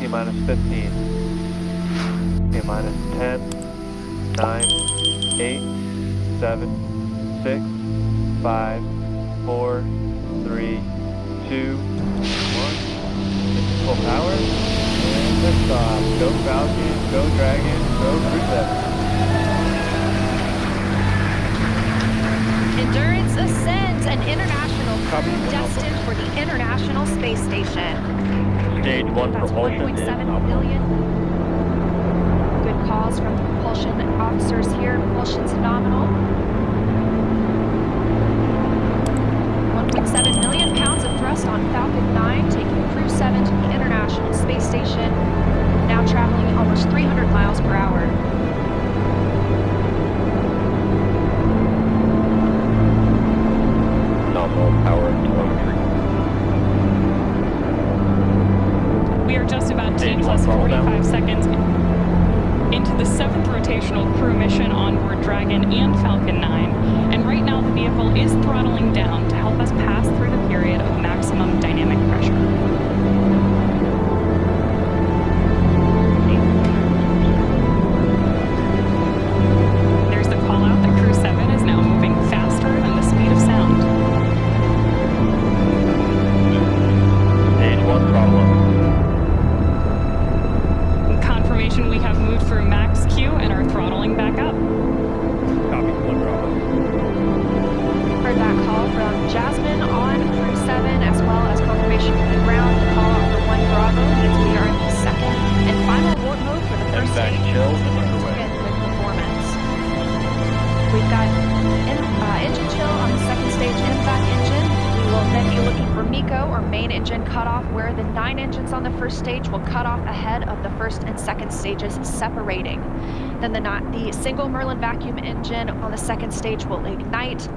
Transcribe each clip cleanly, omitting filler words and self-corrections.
T-minus 15. T-minus 10, 9, 8, 7, 6, 5, 4, 3, 2, 1. Full power. And liftoff. Go Falcon, go Dragon, go Crew 7. Endurance ascends, an international crew destined for the International Space Station. Stage 1 That's propulsion 1.7 billion. Good calls from the propulsion officers here. Propulsion's nominal. 1.7 million pounds of thrust on Falcon 9, taking Crew 7 to the International Space Station, now traveling almost 300 miles per hour. Nominal power telemetry. We are just about T plus 45 seconds into the 7th rotational crew mission on board Dragon and Falcon 9, and right now the vehicle is throttling down to help us pass through the period of maximum dynamic pressure. There's the call out that Crew 7 is now moving faster than the speed of sound. Stage 1 problem. Confirmation we have moved through max Q and are throttling back up. Copy, 1 Bravo. Heard that call from Jasmine on Crew 7, as well as confirmation from the ground. The call for 1 Bravo means we are in the second and final warp mode for the first Back stage. chill Continuing underway. to get good performance. We've got engine chill on the second stage MVAC engine. We will then be looking for MECO, or main engine cutoff, where the 9 engines on the first stage will cut off ahead of the first and second stages, separating. Then the single Merlin vacuum engine on the second stage will ignite.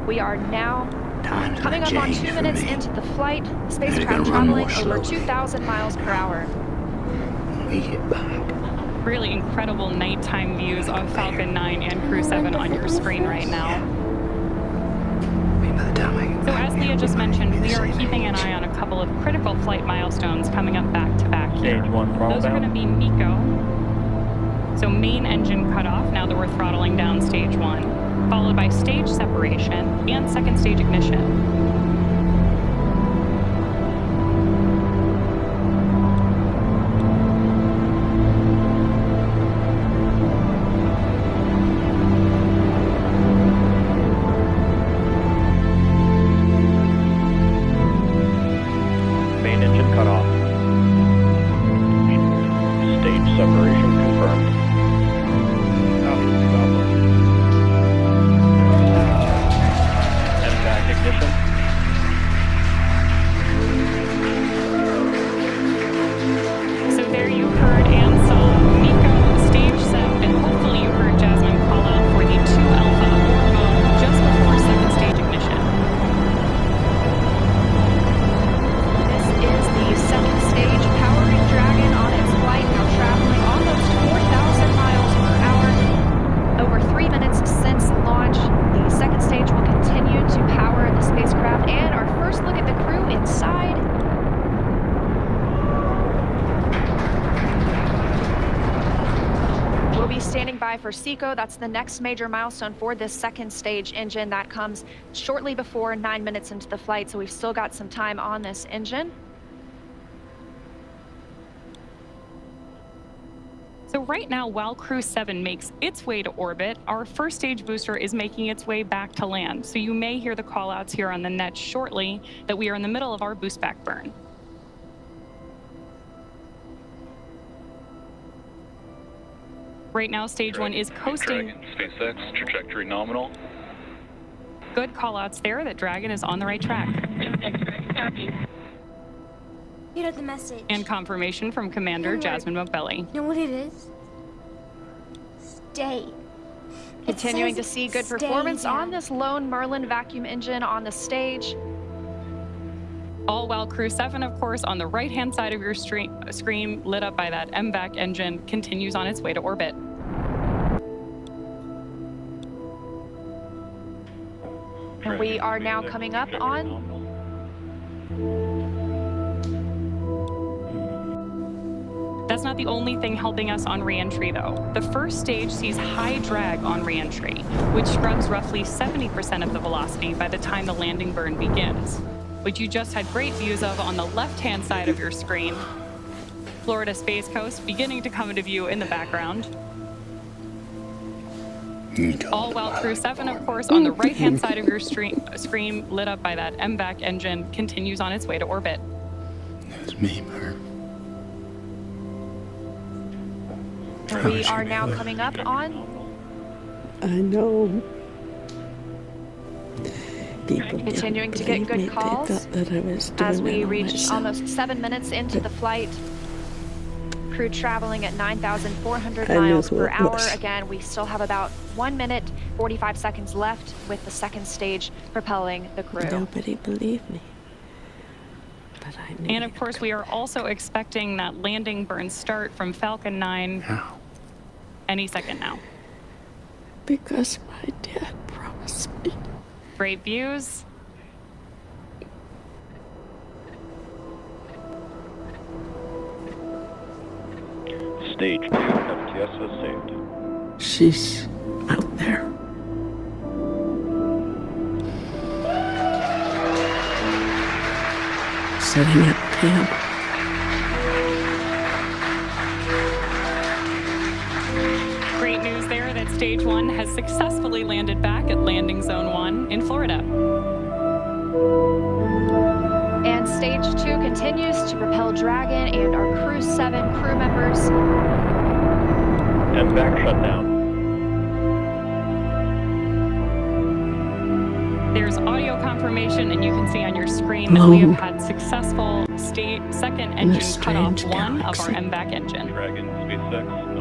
We are now coming up on 2 minutes into the flight. Spacecraft traveling over 2,000 miles per hour. We get back. Really incredible nighttime views of Falcon 9 and Crew 7 on your screen right now. So as Leah just mentioned, we are keeping an eye on a couple of critical flight milestones coming up back to back here. Stage 1 throttle Those are going to be MECO. So main engine cutoff now that we're throttling down stage 1, followed by stage separation and second stage ignition. Main engine cut off. Stage separation confirmed. Copy, Alpha. MVAC ignition. So there you heard and saw MECO stage set, and hopefully you heard Jasmine call out for the 2 Alpha abort mode just before second stage ignition. This is the second stage, powering Dragon on its flight, now traveling almost 4,000 miles per hour. Over 3 minutes since launch, the second stage will continue to power the spacecraft, and our first look at the crew inside. We'll be standing by for SECO. That's the next major milestone for this second stage engine. That comes shortly before 9 minutes into the flight, so we've still got some time on this engine. So right now, while Crew 7 makes its way to orbit, our first stage booster is making its way back to land. So you may hear the callouts here on the net shortly that we are in the middle of our boost back burn. Right now, stage 1 is coasting. Dragon, SpaceX, trajectory nominal. Good callouts there that Dragon is on the right track. You know the message. And confirmation from Commander Jasmine Mobelli. You know what it is? Stay. Continuing to see good performance on this lone Merlin vacuum engine on the stage. All while Crew 7, of course, on the right-hand side of your screen, lit up by that MVAC engine, continues on its way to orbit. And we are now coming up on That's not the only thing helping us on re-entry, though. The first stage sees high drag on re-entry, which scrubs roughly 70% of the velocity by the time the landing burn begins, which you just had great views of on the left-hand side of your screen. Florida Space Coast beginning to come into view in the background. All while Crew 7, of course, on the right-hand side of your screen, lit up by that MVAC engine, continues on its way to orbit. That's me, Bert. We are now coming up on I know. People continuing to didn't get believe good me. calls They thought that I was doing as we it all reach myself. almost 7 minutes into the flight. Crew traveling at 9,400 I knew miles who per it hour. was. Again, we still have about 1 minute, 45 seconds left with the second stage propelling the crew. Nobody believed me. But I knew. And of course, we are also expecting that landing burn start from Falcon 9 How? any second now. Because my dad promised me. Great views. Stage 2 FTS is saved. She's out there. Setting up camp. Great news there that Stage 1 has successfully landed back at Landing Zone 1 in Florida. And stage 2 continues to propel Dragon and our Crew 7 crew members. MVAC shutdown. There's audio confirmation, and you can see on your screen that we have had successful second engine cutoff strange 1 of our galaxy. MVAC engine. Dragon, SpaceX.